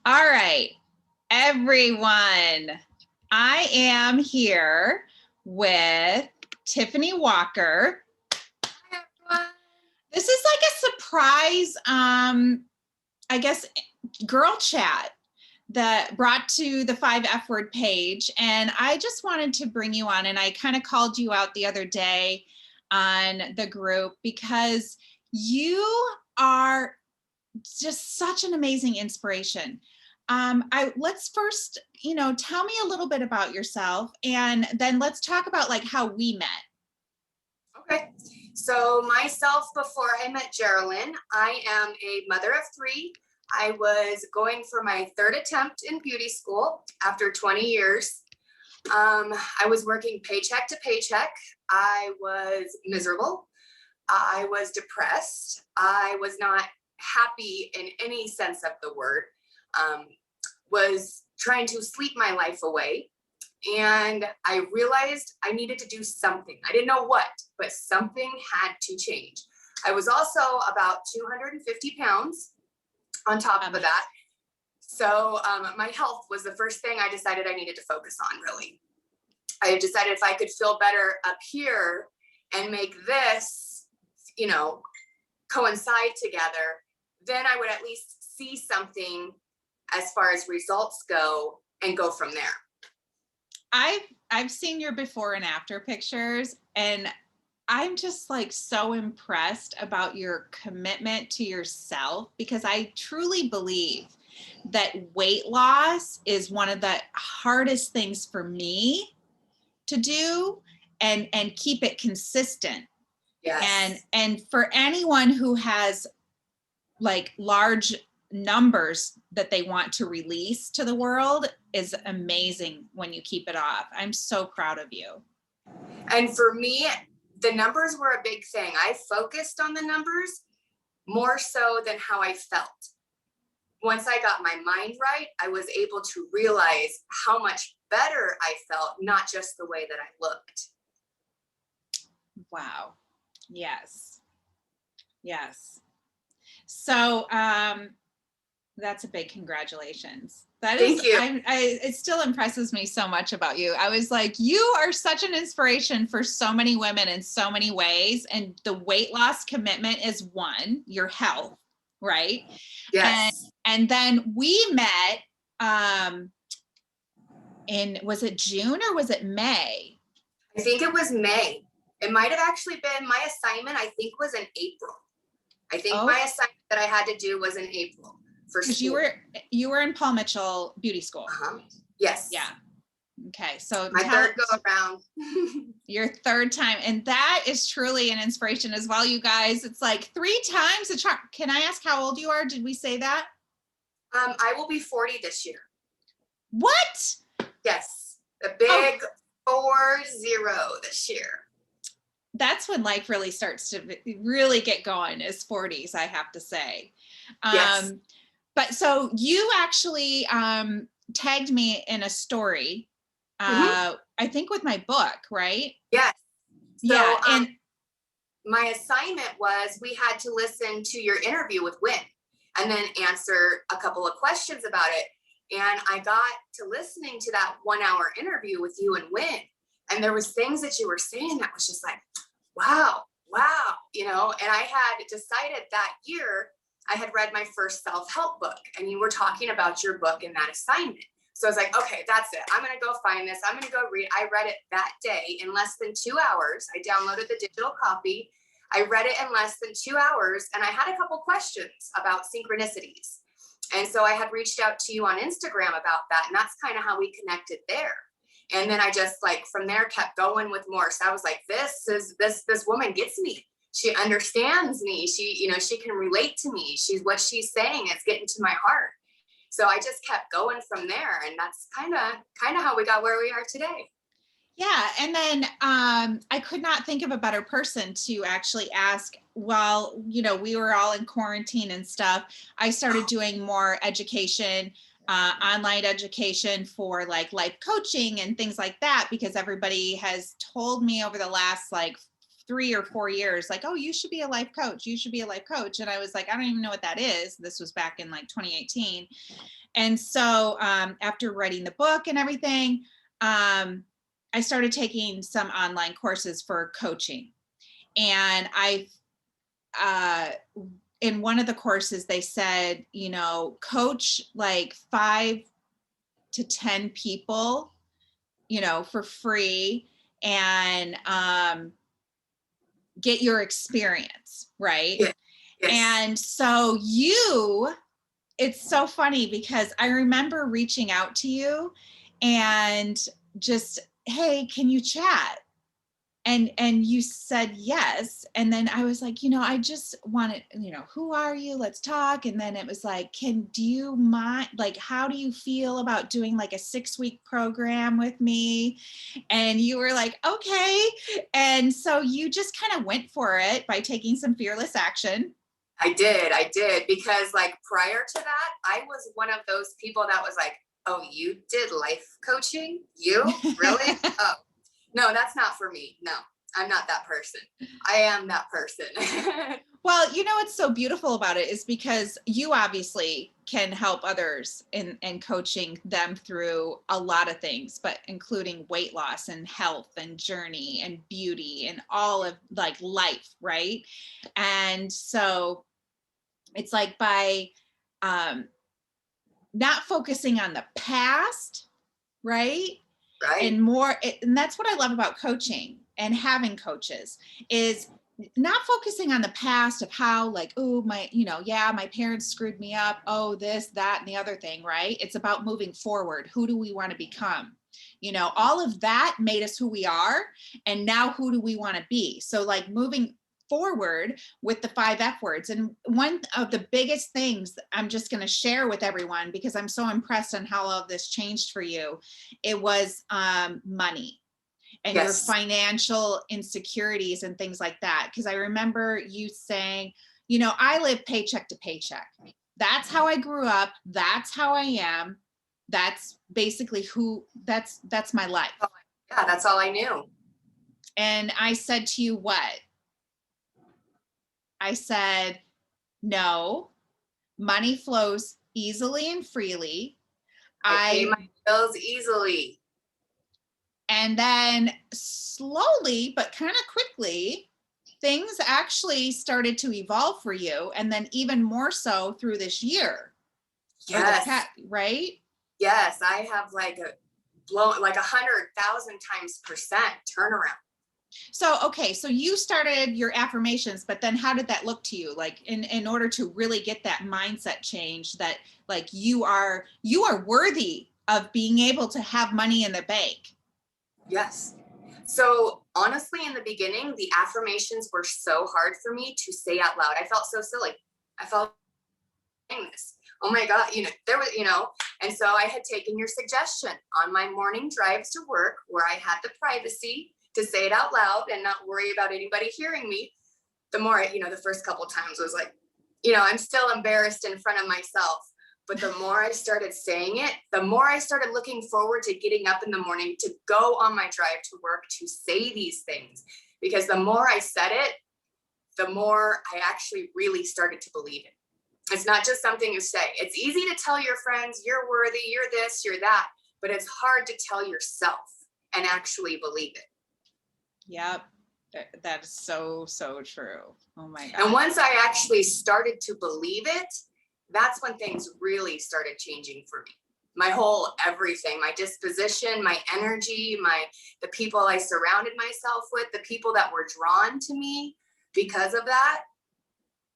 All right, everyone. I am here with Tiffani Walker. Hi, everyone. This is like a surprise, I guess, girl chat that brought to the 5F Word page. And I just wanted to bring you on, and I kind of called you out the other day on the group because you are just such an amazing inspiration. Let's first, tell me a little bit about yourself, and then let's talk about like how we met. Okay. So myself, before I met Geraldine, I am a mother of three. I was going for my third attempt in beauty school after 20 years. I was working paycheck to paycheck. I was miserable. I was depressed. I was not happy in any sense of the word. Was trying to sleep my life away. And I realized I needed to do something. I didn't know what, but something had to change. I was also about 250 pounds on top of that. So my health was the first thing I decided I needed to focus on, really. I decided if I could feel better up here and make this, coincide together, then I would at least see something as far as results go and go from there. I've seen your before and after pictures, and I'm just like so impressed about your commitment to yourself, because I truly believe that weight loss is one of the hardest things for me to do, and keep it consistent. Yes. And for anyone who has like large numbers that they want to release to the world, is amazing when you keep it off. I'm so proud of you. And for me, the numbers were a big thing. I focused on the numbers more so than how I felt. Once I got my mind right, I was able to realize how much better I felt, not just the way that I looked. Wow. Yes. Yes. So that's a big congratulations. That is, Thank you. it still impresses me so much about you. I was like, you are such an inspiration for so many women in so many ways. And the weight loss commitment is one, your health, right? Yes. And then we met was it June or was it May? I think it was May. It might have actually been my assignment, I think, was in April. I think my assignment that I had to do was in April for school. Because you were in Paul Mitchell Beauty School. Yes. Yeah. Okay. So my third go around. Your third time. And that is truly an inspiration as well, you guys. It's like 3 times the charm. Can I ask how old you are? Did we say that? I will be 40 this year. What? Yes. The big 40 this year. That's when life really starts to really get going, is 40s, I have to say. Yes. But so you actually tagged me in a story, I think with my book, right? Yes. So, yeah. And my assignment was we had to listen to your interview with Wynn and then answer a couple of questions about it. And I got to listening to that 1-hour interview with you and Wynn. And there was things that you were saying that was just like, wow. And I had decided that year, I had read my first self-help book, and you were talking about your book in that assignment. So I was like, okay, that's it. I'm going to go find this. I'm going to go read. I read it that day in less than 2 hours. I downloaded the digital copy. I read it in less than 2 hours, and I had a couple questions about synchronicities. And so I had reached out to you on Instagram about that. And that's kind of how we connected there. And then I just from there kept going with more. So I was like, this woman gets me. She understands me. She can relate to me. What she's saying is getting to my heart. So I just kept going from there. And that's kind of how we got where we are today. Yeah. And then I could not think of a better person to actually ask. While, we were all in quarantine and stuff, I started doing more education, online education for like life coaching and things like that, because everybody has told me over the last 3 or 4 years, like, oh, you should be a life coach. You should be a life coach. And I was like, I don't even know what that is. This was back in 2018. And so after writing the book and everything, I started taking some online courses for coaching. And in one of the courses, they said, coach like 5 to 10 people, for free, and get your experience, right? Yeah. Yes. And so it's so funny because I remember reaching out to you and just, hey, can you chat? And you said yes. And then I was like, I just wanted, who are you? Let's talk. And then it was like, do you mind, like, how do you feel about doing like a 6-week program with me? And you were like, okay. And so you just kind of went for it by taking some fearless action. I did, because like prior to that, I was one of those people that was like, oh, you did life coaching? You really? Oh, no, that's not for me. No, I'm not that person. I am that person. Well, what's so beautiful about it is because you obviously can help others in coaching them through a lot of things, but including weight loss and health and journey and beauty and all of like life, right? And so it's like by not focusing on the past, right? Right. And that's what I love about coaching and having coaches is not focusing on the past of how like, oh, my parents screwed me up. Oh, this, that, and the other thing, right? It's about moving forward. Who do we want to become? All of that made us who we are. And now who do we want to be? So like moving forward with the 5 F words. And one of the biggest things I'm just going to share with everyone, because I'm so impressed on how all of this changed for you, it was money and your financial insecurities and things like that. Because I remember you saying, I live paycheck to paycheck. That's how I grew up. That's how I am. That's basically that's my life. Yeah, that's all I knew. And I said to you, what? I said, no, money flows easily and freely. I pay my bills easily. And then slowly, but kind of quickly, things actually started to evolve for you. And then even more so through this year. Yes. Right? Yes. I have like a 100,000 times percent turnaround. So, okay. So you started your affirmations, but then how did that look to you? Like in order to really get that mindset change that like you are worthy of being able to have money in the bank. Yes. So honestly, in the beginning, the affirmations were so hard for me to say out loud. I felt so silly. I felt this. Oh my God, there was, and so I had taken your suggestion on my morning drives to work where I had the privacy to say it out loud and not worry about anybody hearing me. The more, the first couple of times was like, I'm still embarrassed in front of myself. But the more I started saying it, the more I started looking forward to getting up in the morning to go on my drive to work to say these things. Because the more I said it, the more I actually really started to believe it. It's not just something you say. It's easy to tell your friends, you're worthy, you're this, you're that, but it's hard to tell yourself and actually believe it. Yep. That is so, so true. Oh my God. And once I actually started to believe it, that's when things really started changing for me. My whole everything, my disposition, my energy, the people I surrounded myself with, the people that were drawn to me because of that.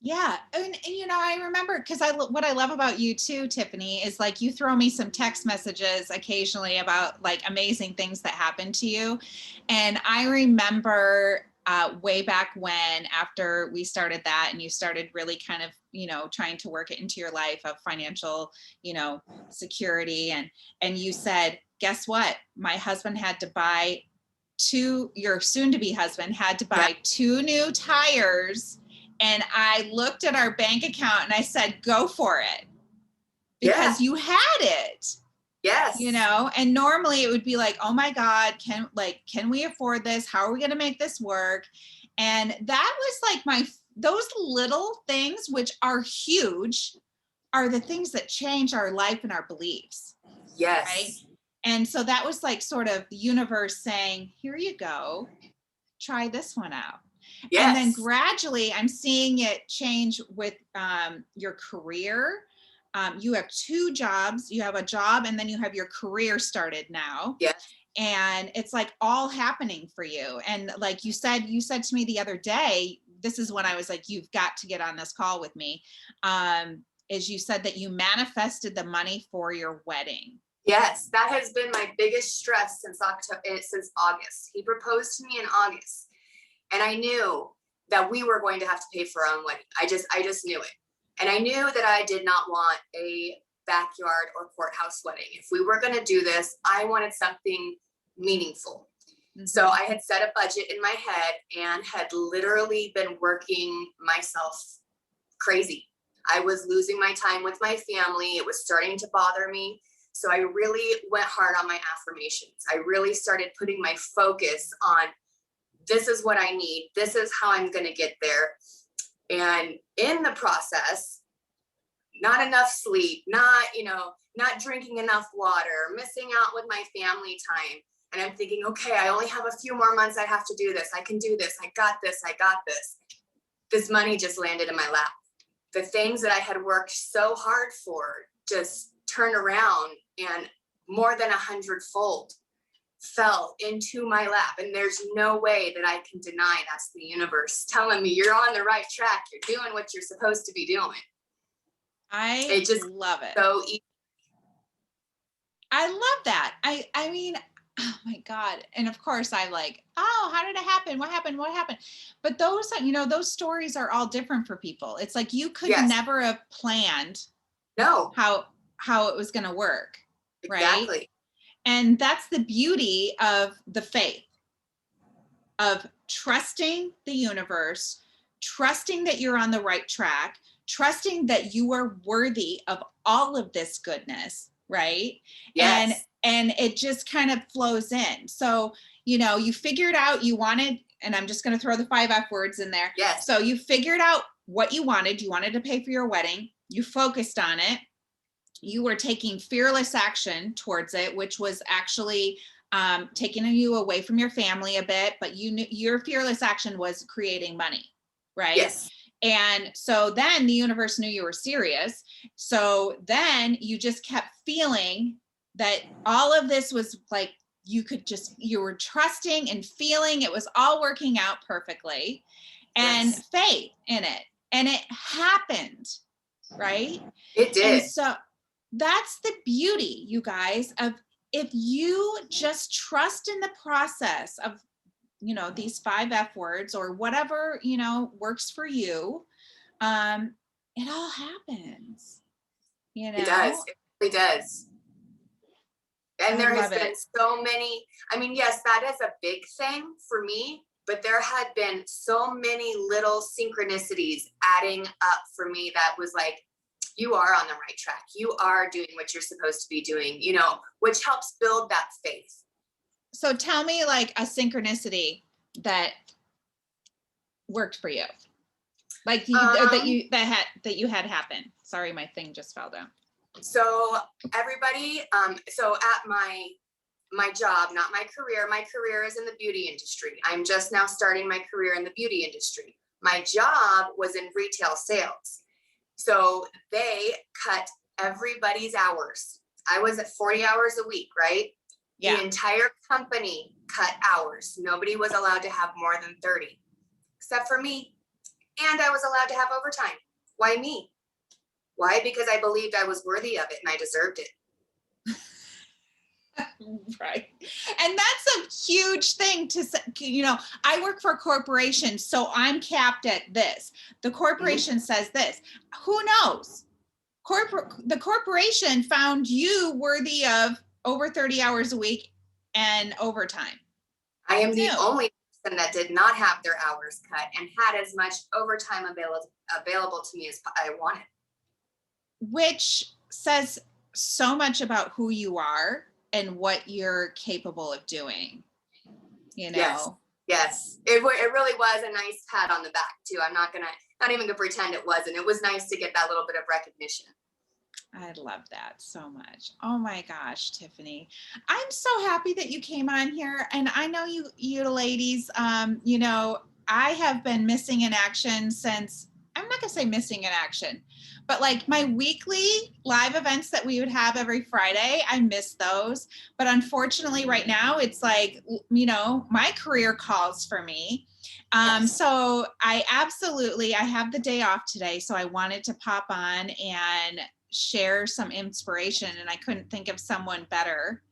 Yeah. And I remember because what I love about you too, Tiffani, is like you throw me some text messages occasionally about like amazing things that happened to you. And I remember way back when, after we started that and you started really kind of, trying to work it into your life of financial, security. And you said, guess what? My husband had to buy your soon to be husband had to buy 2 new tires. And I looked at our bank account and I said, go for it. Because you had it. Yes. And normally it would be like, oh my God, can we afford this? How are we going to make this work? And that was like those little things, which are huge, are the things that change our life and our beliefs. Yes. Right. And so that was like sort of the universe saying, here you go, try this one out. Yes. And then gradually I'm seeing it change with your career. You have 2 jobs. You have a job and then you have your career started now. Yes. And it's like all happening for you. And like you said to me the other day, this is when I was like, you've got to get on this call with me. Is you said that you manifested the money for your wedding. Yes, that has been my biggest stress since August. He proposed to me in August, and I knew that we were going to have to pay for our own wedding. I just knew it. And I knew that I did not want a backyard or courthouse wedding. If we were going to do this, I wanted something meaningful. Mm-hmm. So I had set a budget in my head and had literally been working myself crazy. I was losing my time with my family. It was starting to bother me. So I really went hard on my affirmations. I really started putting my focus on, this is what I need. This is how I'm going to get there. And in the process, not enough sleep, not drinking enough water, missing out with my family time. And I'm thinking, okay, I only have a few more months. I have to do this. I can do this. I got this. I got this. This money just landed in my lap. The things that I had worked so hard for just turned around and more than 100-fold fell into my lap. And there's no way that I can deny that's the universe telling me you're on the right track. You're doing what you're supposed to be doing. I just love it. So easy. I love that. I mean, oh my God. And of course I like, oh, how did it happen? What happened? But those, those stories are all different for people. It's like, you could never have planned how it was going to work. Exactly. Right. And that's the beauty of the faith, of trusting the universe, trusting that you're on the right track, trusting that you are worthy of all of this goodness. Right. Yes. And it just kind of flows in. So, you figured out you wanted, and I'm just going to throw the 5 F words in there. Yes. So you figured out what you wanted. You wanted to pay for your wedding. You focused on it. You were taking fearless action towards it, which was actually taking you away from your family a bit, but you knew your fearless action was creating money. Right. Yes. And so then the universe knew you were serious. So then you just kept feeling that all of this was like, you were trusting and feeling it was all working out perfectly, and faith in it. And it happened, right? It did. And so that's the beauty, you guys, of if you just trust in the process of, these 5 F words or whatever, works for you, it all happens, It does. It really does. And there has been so many, yes, that is a big thing for me, but there had been so many little synchronicities adding up for me that was like, you are on the right track. You are doing what you're supposed to be doing, which helps build that faith. So tell me like a synchronicity that worked for you, like that you had happen. Sorry, my thing just fell down. So everybody, so at my job, not my career is in the beauty industry. I'm just now starting my career in the beauty industry. My job was in retail sales. So they cut everybody's hours. I was at 40 hours a week, right? Yeah. The entire company cut hours. Nobody was allowed to have more than 30, except for me. And I was allowed to have overtime. Why me? Why? Because I believed I was worthy of it and I deserved it. Right. And that's a huge thing to say. I work for a corporation, so I'm capped at this. The corporation says this. Who knows? The corporation found you worthy of over 30 hours a week and overtime. I am the only person that did not have their hours cut and had as much overtime available to me as I wanted. Which says so much about who you are and what you're capable of doing, Yes. It really was a nice pat on the back too. I'm not even gonna pretend it wasn't. It was nice to get that little bit of recognition. I love that so much. Oh my gosh, Tiffani. I'm so happy that you came on here. And I know you ladies, I have been missing in action since, I'm not gonna say missing in action, but like my weekly live events that we would have every Friday, I miss those. But unfortunately right now it's like, my career calls for me. Yes. So I have the day off today. So I wanted to pop on and share some inspiration, and I couldn't think of someone better.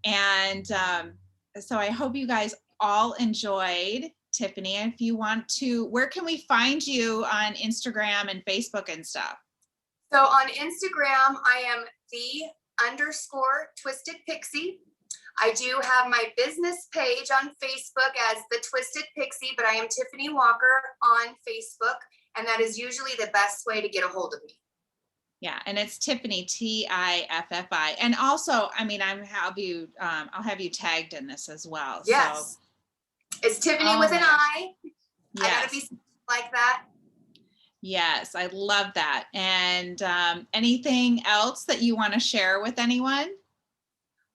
And so I hope you guys all enjoyed. Tiffani, if you want to, where can we find you on Instagram and Facebook and stuff? So on Instagram, I am _Twisted Pixie. I do have my business page on Facebook as the Twisted Pixie, but I am Tiffani Walker on Facebook, and that is usually the best way to get a hold of me. Yeah, and it's Tiffani, Tiffi, and also, I mean, I'll have you tagged in this as well. Yes, so, it's Tiffani with an I. Yes. I gotta be like that. Yes, I love that. And anything else that you want to share with anyone?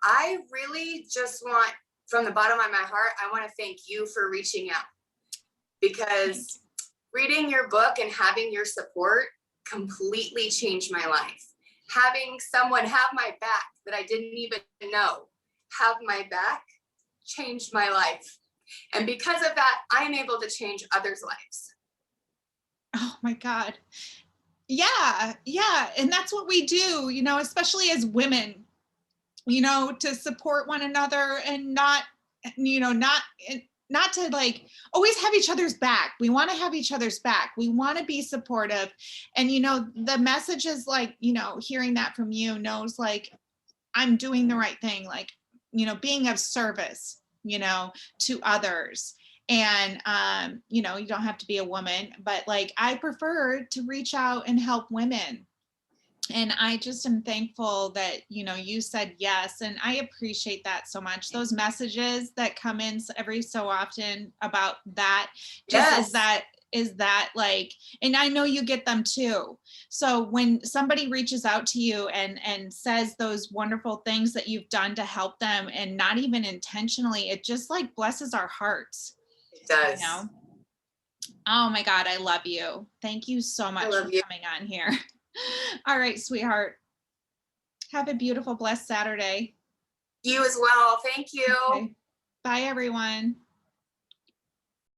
I really just want, from the bottom of my heart, I want to thank you for reaching out, because reading your book and having your support completely changed my life. Having someone have my back that I didn't even know have my back changed my life. And because of that, I am able to change others' lives. Oh my God. Yeah. And that's what we do, especially as women, to support one another and not to like always have each other's back. We want to have each other's back. We want to be supportive. And, the message is like, hearing that from you knows like I'm doing the right thing, like, being of service, to others. And, you don't have to be a woman, but like, I prefer to reach out and help women. And I just am thankful that, you said yes. And I appreciate that so much. Those messages that come in every so often about that, just Yes. is that like, and I know you get them too. So when somebody reaches out to you and says those wonderful things that you've done to help them, and not even intentionally, it just like blesses our hearts. It does. Oh my God, I love you. Thank you so much for coming on here. All right, sweetheart. Have a beautiful, blessed Saturday. You as well. Thank you. Okay. Bye, everyone.